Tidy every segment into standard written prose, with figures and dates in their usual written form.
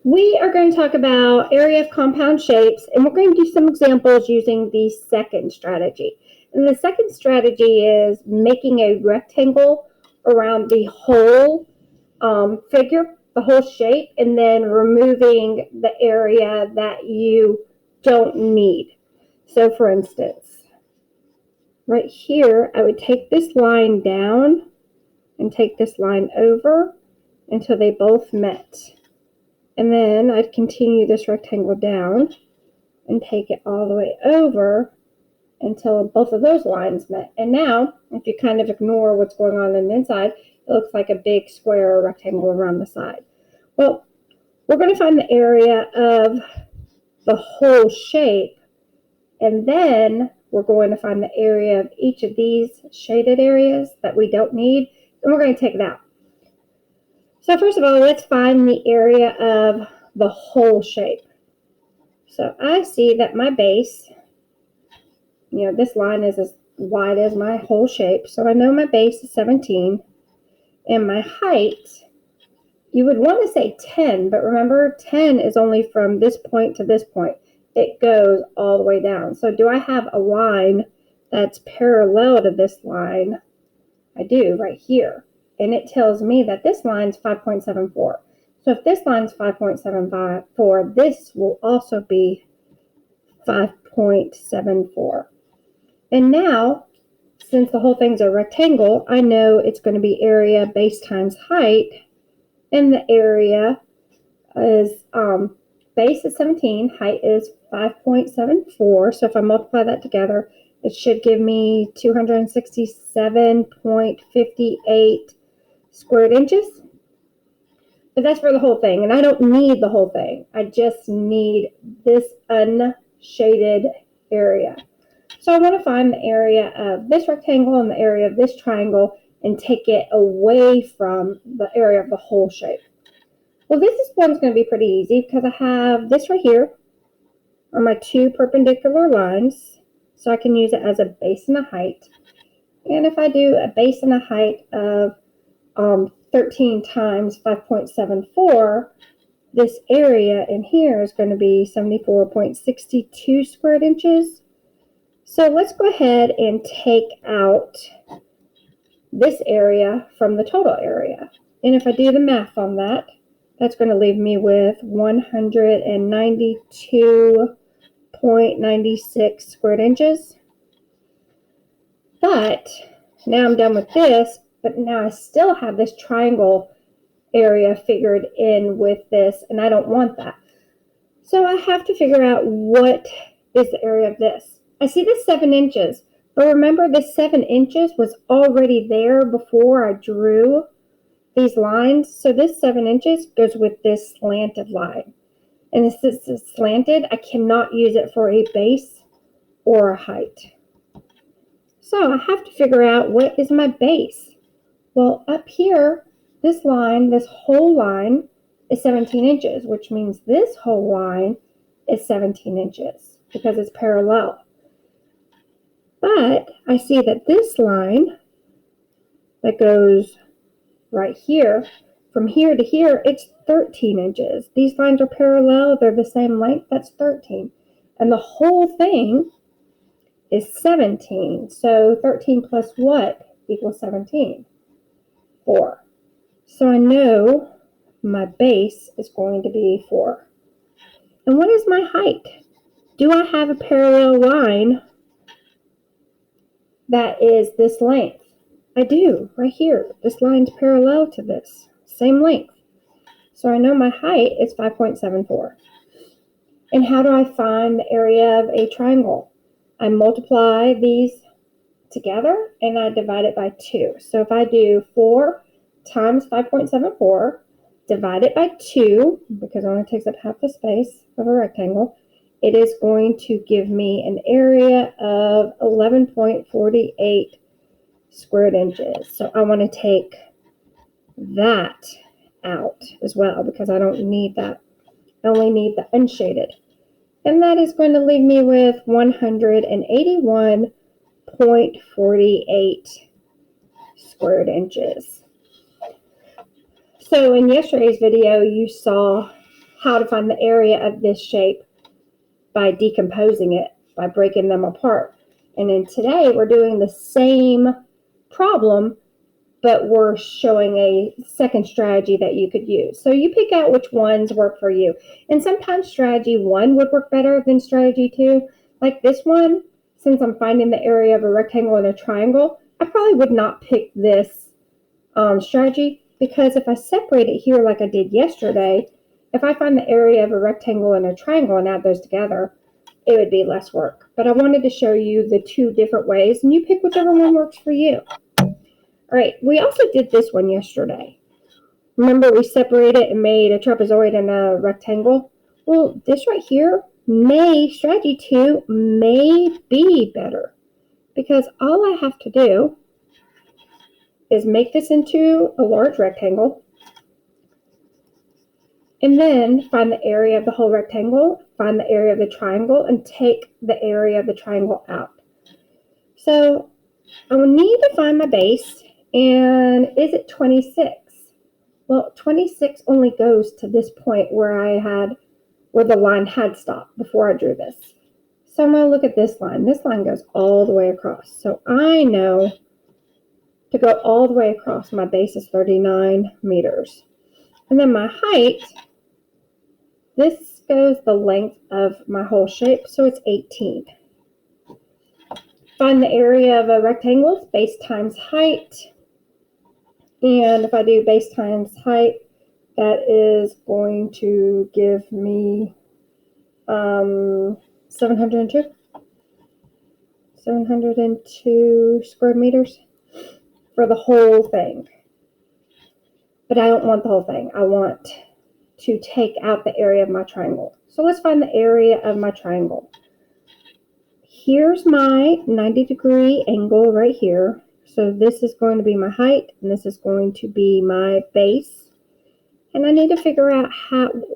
We are going to talk about area of compound shapes, and we're going to do some examples using the second strategy. And the second strategy is making a rectangle around the whole figure, the whole shape, and then removing the area that you don't need. So for instance, right here, I would take this line down and take this line over until they both met. And then I'd continue this rectangle down and take it all the way over until both of those lines met. And now, if you kind of ignore what's going on the inside, it looks like a big square rectangle around the side. Well, we're going to find the area of the whole shape, and then we're going to find the area of each of these shaded areas that we don't need, and we're going to take it out. So first of all, let's find the area of the whole shape. So I see that my base, this line is as wide as my whole shape. So I know my base is 17, and my height, you would want to say 10, but remember 10 is only from this point to this point. It goes all the way down. So do I have a line that's parallel to this line? I do, right here. And it tells me that this line's 5.74. So if this line's 5.74, this will also be 5.74. And now, since the whole thing's a rectangle, I know it's going to be area base times height. And the area is base is 17, height is 5.74. So if I multiply that together, it should give me 267.58 squared inches. But that's for the whole thing, and I don't need the whole thing. I just need this unshaded area. So I want to find the area of this rectangle and the area of this triangle and take it away from the area of the whole shape. Well, this one's going to be pretty easy because I have this right here are my two perpendicular lines, so I can use it as a base and a height. And if I do a base and a height of 13 times 5.74, this area in here is going to be 74.62 squared inches. So let's go ahead and take out this area from the total area. And if I do the math on that, that's going to leave me with 192.96 squared inches. But now I'm done with this, but now I still have this triangle area figured in with this, and I don't want that. So I have to figure out what is the area of this. I see this 7 inches, but remember this 7 inches was already there before I drew these lines. So this 7 inches goes with this slanted line. And since it's slanted, I cannot use it for a base or a height. So I have to figure out what is my base. Well, up here, this line, this whole line is 17 inches, which means this whole line is 17 inches because it's parallel. But I see that this line that goes right here, from here to here, it's 13 inches. These lines are parallel, they're the same length, that's 13. And the whole thing is 17. So 13 plus what equals 17? 4. So I know my base is going to be 4. And what is my height? Do I have a parallel line that is this length? I do, right here. This line's parallel to this, same length. So I know my height is 5.74. And how do I find the area of a triangle? I multiply these together and I divide it by 2. So if I do 4 times 5.74 divided by 2, because it only takes up half the space of a rectangle, it is going to give me an area of 11.48 squared inches. So I want to take that out as well because I don't need that. I only need the unshaded. And that is going to leave me with 181.48 squared inches. So in yesterday's video, you saw how to find the area of this shape by decomposing it, by breaking them apart. And then today we're doing the same problem, but we're showing a second strategy that you could use. So you pick out which ones work for you. And sometimes strategy 1 would work better than strategy 2. Like this one, since I'm finding the area of a rectangle and a triangle, I probably would not pick this strategy, because if I separate it here like I did yesterday, if I find the area of a rectangle and a triangle and add those together, it would be less work. But I wanted to show you the 2 different ways, and you pick whichever one works for you. All right, we also did this one yesterday. Remember, we separated and made a trapezoid and a rectangle? Well, this right here, strategy 2 may be better, because all I have to do is make this into a large rectangle, and then find the area of the whole rectangle, find the area of the triangle, and take the area of the triangle out. So I will need to find my base, and is it 26? Well, 26 only goes to this point where the line had stopped before I drew this. So I'm going to look at this line. This line goes all the way across. So I know to go all the way across, my base is 39 meters. And then my height, this goes the length of my whole shape, so it's 18. Find the area of a rectangle, it's base times height. And if I do base times height, that is going to give me 702 square meters for the whole thing. But I don't want the whole thing. I want to take out the area of my triangle. So let's find the area of my triangle. Here's my 90-degree angle right here. So this is going to be my height, and this is going to be my base. And I need to figure out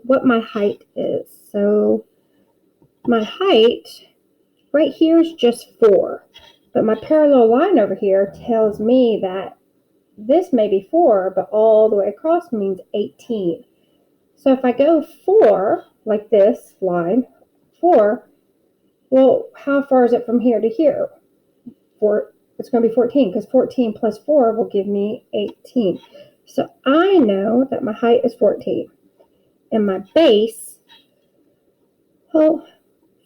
what my height is. So my height right here is just 4. But my parallel line over here tells me that this may be 4, but all the way across means 18. So if I go 4, like this line, 4, well, how far is it from here to here? It's going to be 14, because 14 plus 4 will give me 18. So I know that my height is 14. And my base, well,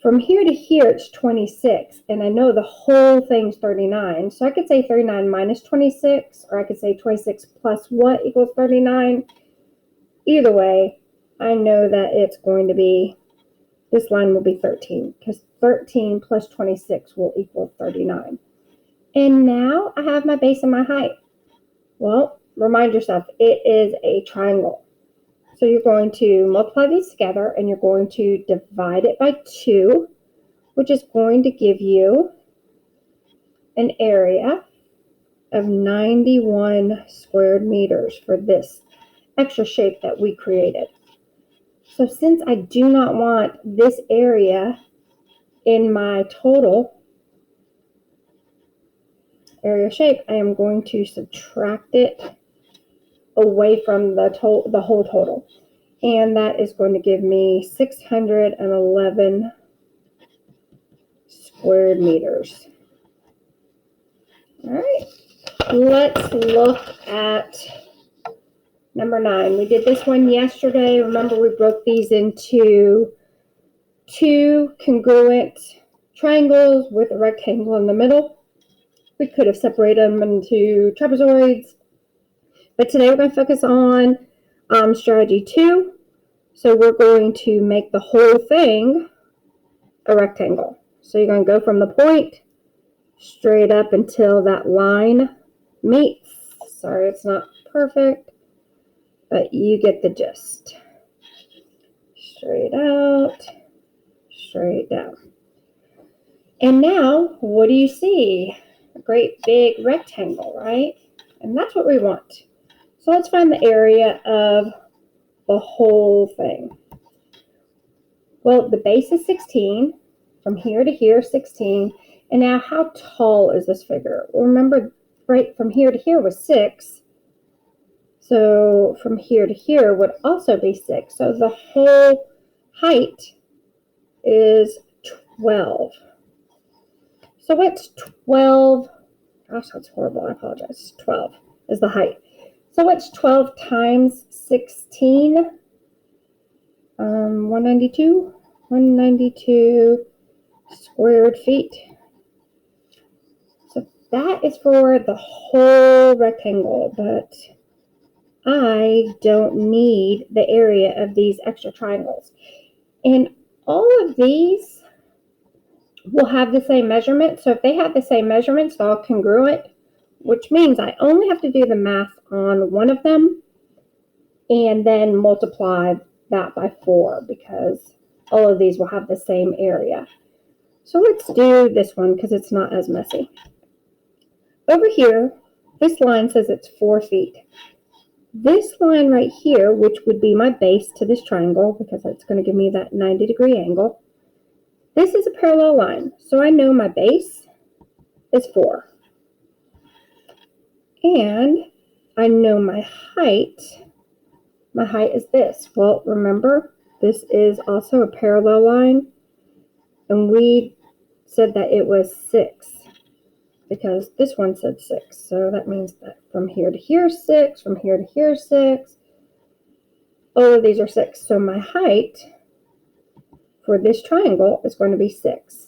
from here to here, it's 26. And I know the whole thing's 39. So I could say 39 minus 26, or I could say 26 plus what equals 39. Either way, I know that it's going to be, this line will be 13, because 13 plus 26 will equal 39. And now I have my base and my height. Well, remind yourself, it is a triangle. So you're going to multiply these together, and you're going to divide it by 2, which is going to give you an area of 91 square meters for this extra shape that we created. So since I do not want this area in my total area shape, I am going to subtract it away from the whole total. And that is going to give me 611 square meters. All right, let's look at number 9. We did this one yesterday. Remember, we broke these into 2 congruent triangles with a rectangle in the middle. We could have separated them into trapezoids, but today we're going to focus on strategy 2. So we're going to make the whole thing a rectangle. So you're going to go from the point straight up until that line meets. Sorry, it's not perfect, but you get the gist. Straight out, straight down. And now, what do you see? A great big rectangle, right? And that's what we want. So let's find the area of the whole thing. Well, the base is 16. From here to here, 16. And now, how tall is this figure? Well, remember, right from here to here was 6. So from here to here would also be 6. So the whole height is 12. So what's 12? Gosh, that's horrible. I apologize. 12 is the height. So what's 12 times 16? 192? 192 squared feet. So that is for the whole rectangle, but I don't need the area of these extra triangles. And all of these will have the same measurement. So if they have the same measurements, they're all congruent, which means I only have to do the math on one of them and then multiply that by 4 because all of these will have the same area. So let's do this one because it's not as messy. Over here, this line says it's 4 feet. This line right here, which would be my base to this triangle because it's going to give me that 90-degree angle, this is a parallel line. So I know my base is 4. And I know my height. My height is this. Well, remember, this is also a parallel line. And we said that it was 6 because this one said 6. So that means that from here to here, 6. From here to here, 6. All of these are 6. So my height for this triangle is going to be 6.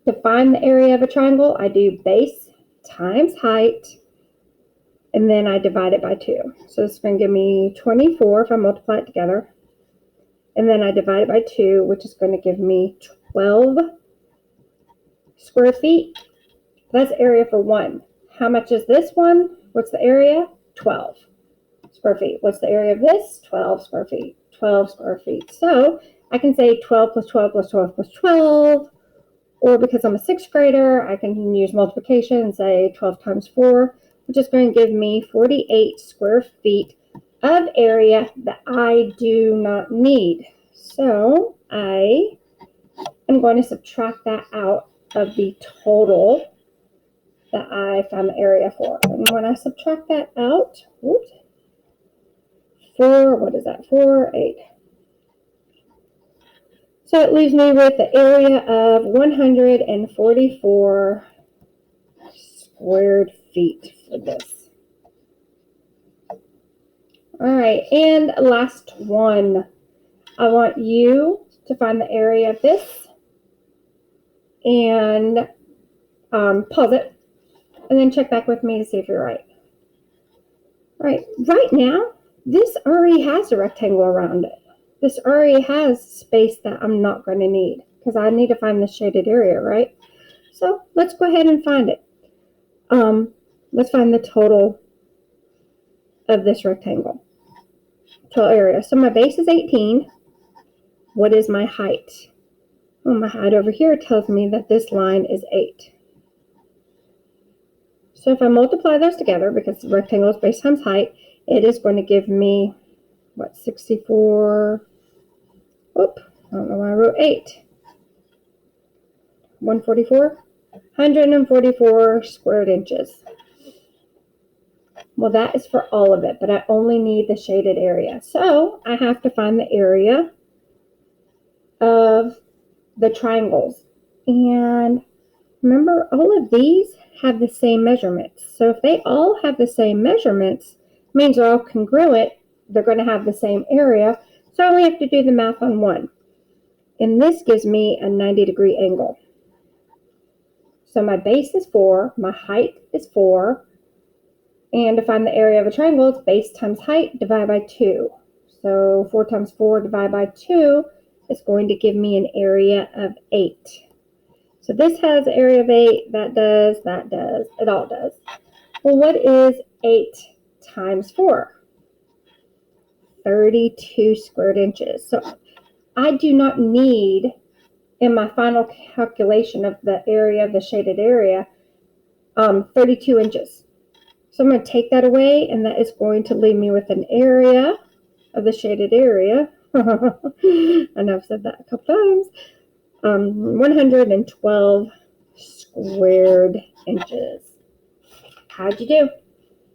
To find the area of a triangle, I do base times height, and then I divide it by 2. So it's going to give me 24 if I multiply it together. And then I divide it by 2, which is going to give me 12 square feet. That's area for one. How much is this one? What's the area? 12 square feet. What's the area of this? 12 square feet. 12 square feet. So I can say 12 plus 12 plus 12 plus 12. Or because I'm a 6th grader, I can use multiplication and say 12 times 4, which is going to give me 48 square feet of area that I do not need. So I am going to subtract that out of the total that I found the area for. And when I subtract that out, whoops, 4, what is that? 4, 8. So it leaves me with the area of 144 squared feet for this. All right, and last one. I want you to find the area of this and pause it, and then check back with me to see if you're right. All right, right now, this already has a rectangle around it. This already has space that I'm not going to need because I need to find the shaded area, right? So let's go ahead and find it. Let's find the total of this rectangle. Total area. So my base is 18. What is my height? Well, my height over here tells me that this line is 8. So if I multiply those together, because the rectangle is base times height, it is going to give me, what, 64? Oop, I don't know why I wrote 8. 144? 144 squared inches. Well, that is for all of it, but I only need the shaded area. So I have to find the area of the triangles. And remember, all of these have the same measurements. So if they all have the same measurements, it means they're all congruent. They're going to have the same area. So I only have to do the math on one. And this gives me a 90-degree angle. So my base is 4, my height is 4, and to find the area of a triangle, it's base times height divided by 2. So 4 times 4 divided by 2 is going to give me an area of 8. So this has an area of 8, that does, it all does. Well, what is 8 times 4? 32 squared inches. So I do not need, in my final calculation of the area of the shaded area, 32 inches. So I'm going to take that away, and that is going to leave me with an area of the shaded area. I know I've said that a couple times. 112 squared inches. How'd you do?